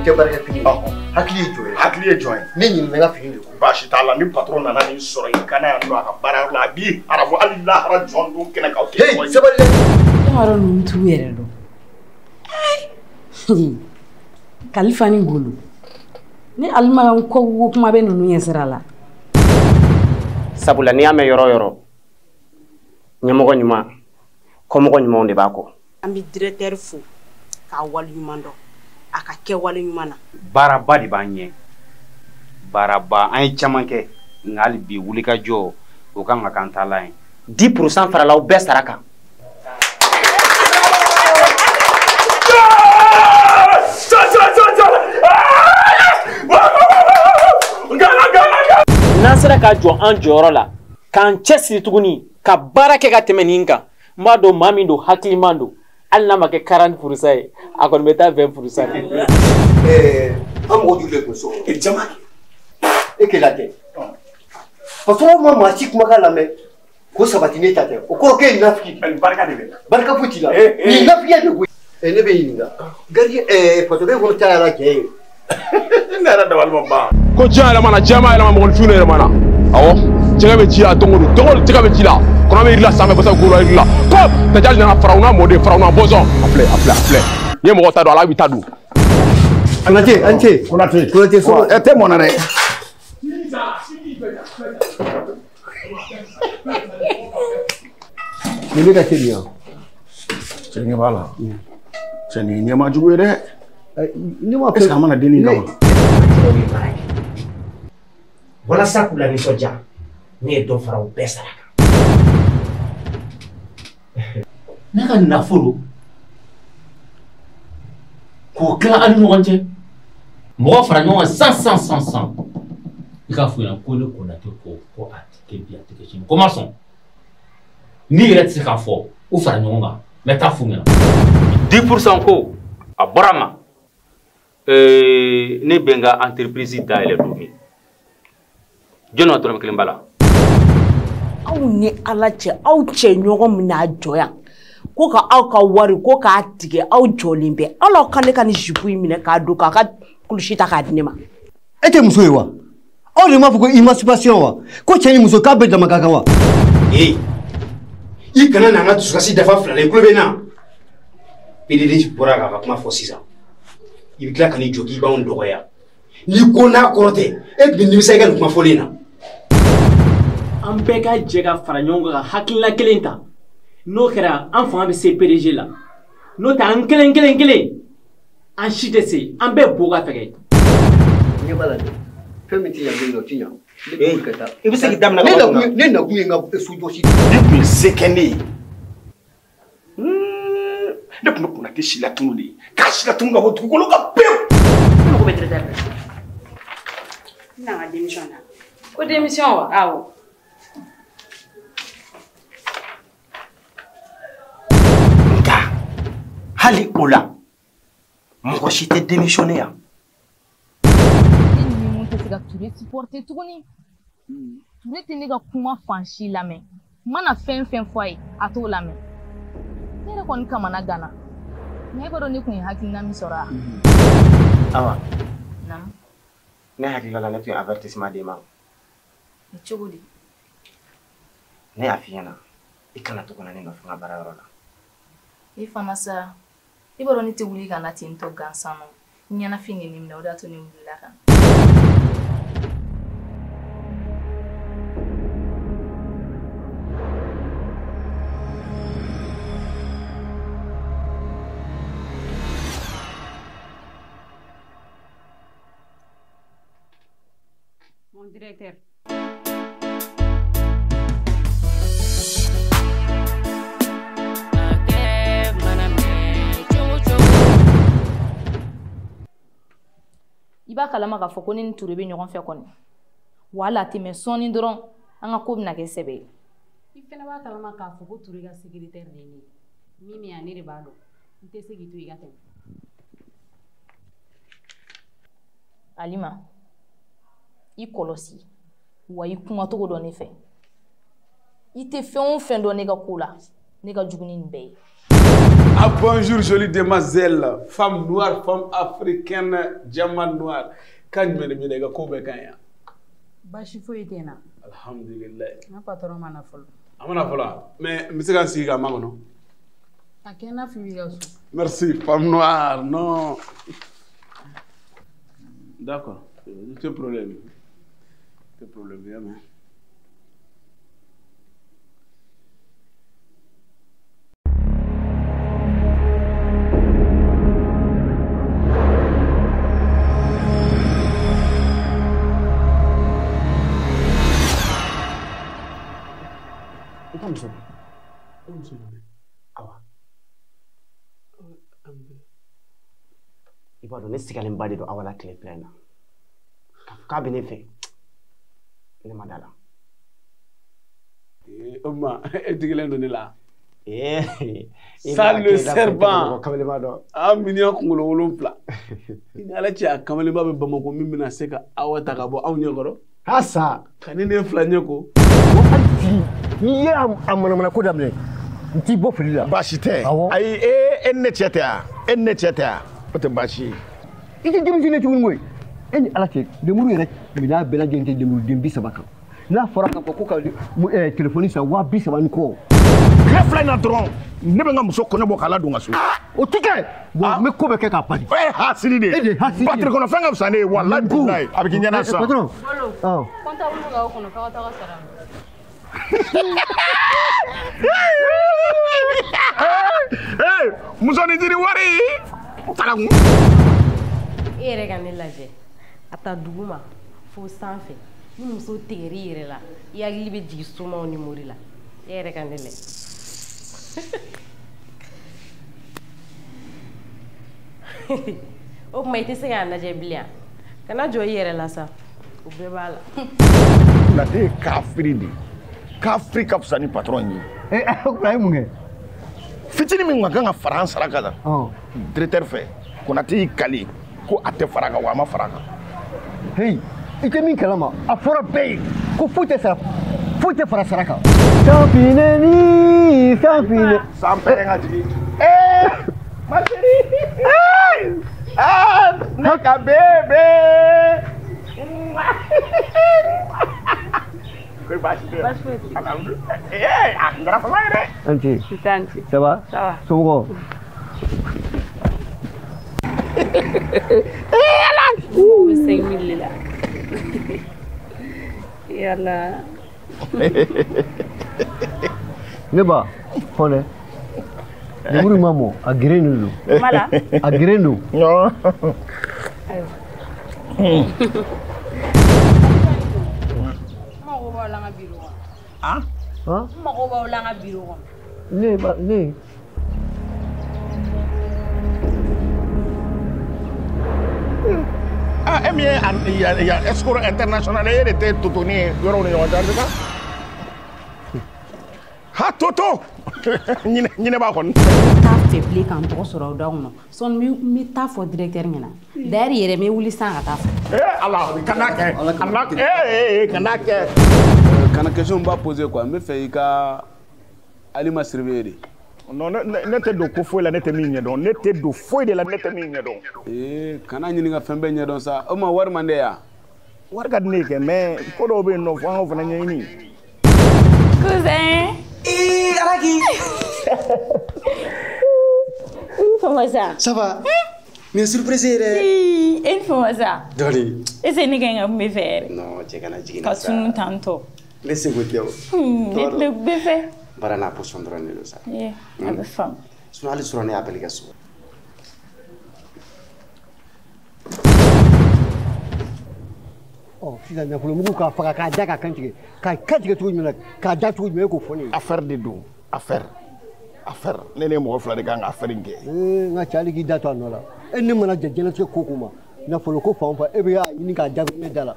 tɛ barika fini hakili ye jɔn ye hakili ye jɔn ye ne ɲinina ka fini de ko baasi t'a la ni patron nana nin sɔrɔ i kana yan nɔ a ka baara yɔrɔ la a b'i haramu hali lahara jɔn don kɛnɛ kan hey sabali dɛ e ma dɔn ninnu t'u yɛrɛ dɔn Kalifa ni Golo ni Alima ko kuma bɛ ninnu ɲɛ sira la sabula n'i y'a mɛn yɔrɔ yɔrɔ ɲɛmɔgɔ ɲuman kɔmɔgɔ ɲumanw de b'a kɔ an bɛ directeur fo k'a waleɲuman dɔn a ka kɛ waleɲuman na baaraba de b'an ɲɛ baaraba an ye caman kɛ nka hali bi wulikajɔ o kan ka k'an taala ye 10% farala aw bɛɛ sara kan n'an sera ka jɔ an jɔyɔrɔ la k'an cɛsiri tuguni ka baara kɛ ka tɛmɛ nin kan n b'a dɔn maa min don hakiliman don hali n'a ma kɛ 40% ye a kɔni bɛ taa 20% an mɔgɔ joli de tun so jama e kɛlɛ tɛ patron ma maa si kumakan lamɛn ko sabati ne ta tɛ o kɔrɔ k'e nafiki barika de bɛ na barika foyi t'i la nin nafiya de koyi ne bɛ ɲininka gardien patron e kɔni cayara cɛ ye ne yɛrɛ dabali ma ban ko diɲɛ yɛlɛmana jɛma yɛlɛma mɔgɔninfinw yɛlɛmana awɔ jɛgɛ bɛ ci la don o don jɛgɛ bɛ ci la kɔnɔ bɛ yiri la sanfɛ basa golo yiri la ko tajali nana faraw n'a mɔden faraw n'a bɔnsɔn a filɛ n ye mɔgɔ ta don ala b'i ta dun Konate so ɛ tɛ mɔna dɛ nin bɛ ka teli yan cɛ ɲɛ b'a la cɛ nin ye ɲɛma jugu ye dɛ ne ma est-ce que a mana den nin kama walasa k'u la nisɔndiya ne ye dɔ fara u bɛɛ sara kan ne ka nafolo k'o tila an ni ɲɔgɔn cɛ mɔgɔ fara ɲɔgɔn kan san i k'a fɔ ɲɛna ko ne Konate ko a tɛ kɛ bi a tɛ kɛ sini ko ma sɔn n'i yɛrɛ tɛ se k'a fɔ u fara ɲɔgɔn kan n bɛ taa f'u ɲɛna 10% ko a bɔra ma ne bɛ n ka entreprise dayɛlɛ don min jɔn na dɔrɔmɛ 1 b'a la aw ni Ala cɛ aw cɛ ɲɔgɔn min n'a jɔ yan ko ka aw ka wari ko k'a tigɛ aw jɔlen bɛ ala ka ne ka ni jupe in minɛ k'a don k'a ka kulusi ta k'a di ne ma e tɛ muso ye wa aw de m'a fɔ ko émancipation wa ko cɛ ni muso k'a bɛɛ dama ka kan wa i kana n'an ka dusukasi dafa fila la i tulo bɛ n na PDD bɔra k'a ka kuma fɔ sisan i bɛ tila ka n'i jɔ k'i b'anw dɔgɔya n'i ko n'a kɔrɔ tɛ e tun bɛ nimisa i ka nin kuma fɔlen na an bɛɛ ka jɛ ka fara ɲɔgɔn kan ka hakilina kelen ta n'o kɛra an fanga bɛ se PDG la n'o tɛ an kelen an si tɛ se an bɛɛ bo ka fɛgɛ ne b'a la dɛ fɛn min tɛ yan bɛ yen nɔ o tɛ ɲa i bɛ se k'i damina ne nakun ye n ka sojɔsi ni tun ye se kɛ ne ye ne tun bɛ Konate si la tunu de k'a si la tunu ka bɔ dugukolo kan pewu ne mago bɛ directeur la n na n ka démission na ko démission wa awɔ nka hali o la mɔgɔ si tɛ démissionner yan ni mun tɛ se ka Ture supporter tuguni Ture tɛ ne ka kuma fan si lamɛn mana fɛn fɛn fɔ a ye a t'o lamɛn ne yɛrɛ kɔni kamana gana mais e b'a dɔn ne tun ye hakilina min sɔrɔ a Awa naamu ne hakilila la ne tun ye avertissement d'e ma ni cogo di ne y'a f'i ɲɛna i kana to kana ne nɔfɛ n ka baarayɔrɔ la i fana sa i b'a dɔn ne tɛ wuli ka na ten tɔ gansan nɔ ɲɛnafin ye ne minɛ o de y'a to ne wulila ka na mon directeur i b'a kalama k'a fɔ ko ne ni Ture bɛ ɲɔgɔn fɛ kɔni wala a tɛ mɛn sɔɔni dɔrɔn an ka ko bɛna kɛ sɛbɛ ye i fana b'a kalama k'a fɔ ko Ture ka secrétaire de ye ne ye min ne de b'a dɔn n tɛ se k'i to i ka tɛmɛ Alima i kɔlɔsi wa i kumacogo dɔn ne fɛ i tɛ fɛn o fɛn dɔn ne ka ko la ne ka jugu ni nin bɛɛ ye Ah, bonjour, jolie demoiselle. Femme noire, femme africaine, diamant noir. Quand je me dis que Kobe Kanya. Bashi fo itena. Alhamdulillah. Na patron mana folo. Amana fola. Mais monsieur Gansi ga magono. Akena fi wigasu. Merci, femme noire. Non. D'accord. C'est problème. C'est problème, hein. I b'a dɔn ne sigalenba de don Awa la tile filɛ na k'a bɛ ne fɛ ne ma da la. O ma e digilen don ne la. Sale le serpent. A million kunkolo 7. Ni ala cɛ a kamalenba bɛ Bamako min bɛna se ka Awa ta ka bɔ anw ɲɛkɔrɔ. Asa ka ne fila ɲɛ ko. N'i ye a manamana ko daminɛ n t'i bɔ fili la. Baasi tɛ. Ayi e ni ne cɛ tɛ yan. E ni ne cɛ tɛ yan. O tɛ baasi ye. I tɛ denmisɛnnin tuguni koyi. E ni ala cɛ lemuru yɛrɛ minɛn bɛɛ lajɛlen tɛ lemuruden 30 kan. N'a fɔra k'a fɔ ko ka telefɔni san 30 ni kɔ. Tile fila in na dɔrɔn ne bɛ n ka muso kɔɲɔ bɔ k'a ladon n ka so. O tɛ kɛ. Wa n bɛ ko bɛɛ kɛ k'a bali. O ye hasidi de ye. E de ye hasidi ye. Batiri kɔnɔ fɛn ka fisa ne ye walayi bilayi a bɛ k'i ɲɛna sisan. Patron. Comptable bɛ k'aw kɔnɔ k'aw taga sara. Muso ni jiri wari. Taga kun. E yɛrɛ ka ne lajɛ a ta duguma fo sanfɛ ni muso tigɛr'i yɛrɛ la i hakili bɛ jigin somaw ni mori la e yɛrɛ ka ne lajɛ. O tuma i tɛ se k'a lajɛ bilen kana jɔ i yɛrɛ la sa o bɛɛ b'a la. Konate ye kafiri de kafiri ka fisa ni patron ye. O tuma a ye mun kɛ. Fitinin min kan ka fara an sara kan na directeur fɛ Konate y'i kali ko a tɛ fara kan wa a ma fara kan. Hey, i tɛ min kalama a fɔra bɛɛ ye ko foyi tɛ fara sara kan. Sanfinɛni sanfinɛ. San pɛrɛn ka jigin. Ma chérie. Ne ka bébé. Koyi baasi tɛ. Baasi foyi tɛ. Alhamdulilayi. A kun kɛra fama ye dɛ. Anti. Tanti. Ça va? Ça va. Somɔgɔw. Yala. 5 000 la. Yala. Ne ba, fɔlɛ. Lemuru ma mɔ, a geren de don. Mala. A geren don. Ayiwa. Mago b'aw la n ka biro kɔnɔ. Mago b'aw la n ka biro kɔnɔ. Ne. E min ye escort international ye e de tɛ totoni ye yɔrɔw ni ɲɔgɔn cɛ an tɛ taa. Ha toto. Ɲinɛ b'a kɔni. N t'a fɛ bilen k'an tɔgɔ sɔrɔ aw da kɔnɔ sɔni n bɛ taa fɔ directeur ɲɛna d'ailleurs yɛrɛ n bɛ wuli sisan ka taa fɔ. Ala kana kɛ kana kɛ. Kana question b'a poser quoi n bɛ fɛ i ka Alima surveiller de. Non ne tɛ don ko foyi la ne tɛ min ɲɛdɔn ne tɛ don foyi de la ne tɛ min ɲɛdɔn. Kana ɲini ka fɛn bɛɛ ɲɛdɔn sa o ma wari man di yan. Wari ka di ne ye kɛ mais ko dɔw bɛ yen nɔ fo an k'o fana ɲɛɲini. Cousin. Araki. Comment ça? Ça va? Mais surprise yɛrɛ. E ni fama sa. Dɔɔni. E se ne kan ka mun bɛ fɛ yɛrɛ? Non cɛ kana jigin ka sunu tantɔ. Ne se ko tɛ o. Ne tile bɛ fɛ. Baara n'a position dɔrɔn de don sa. A bɛ faamu. Sinon hali sɔrɔ ne y'a bali ka so. Sisan nafolomugu k'a faga k'a da k'a kantigɛ k'a kantigɛ cogo jumɛn na k'a da cogo jumɛn e k'o fɔ ne ye. Affaire de don affaire ne ni mɔgɔ fila de kan ka affaire in kɛ. N ka cɛ hali k'i da to a nɔ la e ne mana jɛ diɲɛlatigɛ ko o ko ma nafolo ko fan o fan e bɛ y'a ɲini k'a da ne da la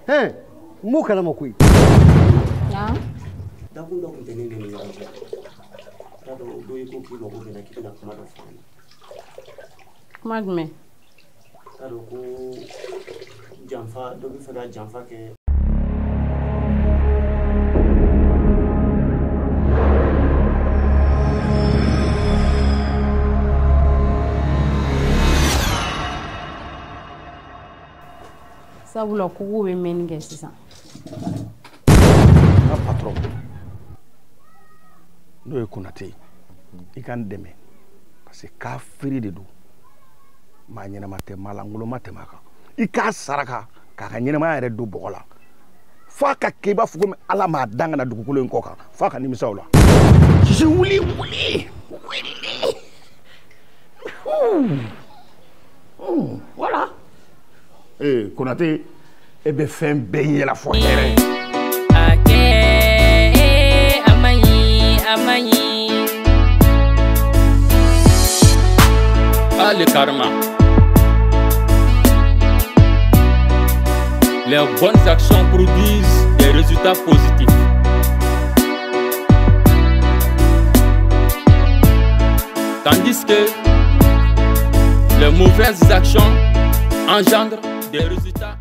n m'o kalama koyi. Dakun dɔ tun tɛ ne ni ɲɔgɔn cɛ. T'a dɔn o don i ko k'i mago bɛ n na k'i bɛna kuma dɔ fɔ n ye. Kuma jumɛn? T'a dɔn ko janfa dɔ bɛ fɛ ka janfa kɛ. sabula kogo bɛ mɛnni kɛ sisan. N ka patron n'o ye Konate ye i ka n dɛmɛ parce que kafiri de don maa ɲɛnama tɛ maa lankolon ma tɛmɛ a kan i k'a saraka k'a ka ɲɛnamaya yɛrɛ don bɔgɔ la fo a ka kɛ i b'a fɔ komi Ala m'a dan ka na dugukolo in kɔ kan fo a ka nimisa o la. Sisi wuli. Voilà. Konate e bɛ fɛn bɛɛ yɛlɛ fɔ hɛrɛ. Le karma. Les bonnes actions produisent des résultats positifs. Tandis que les mauvaises actions engendrent des résultats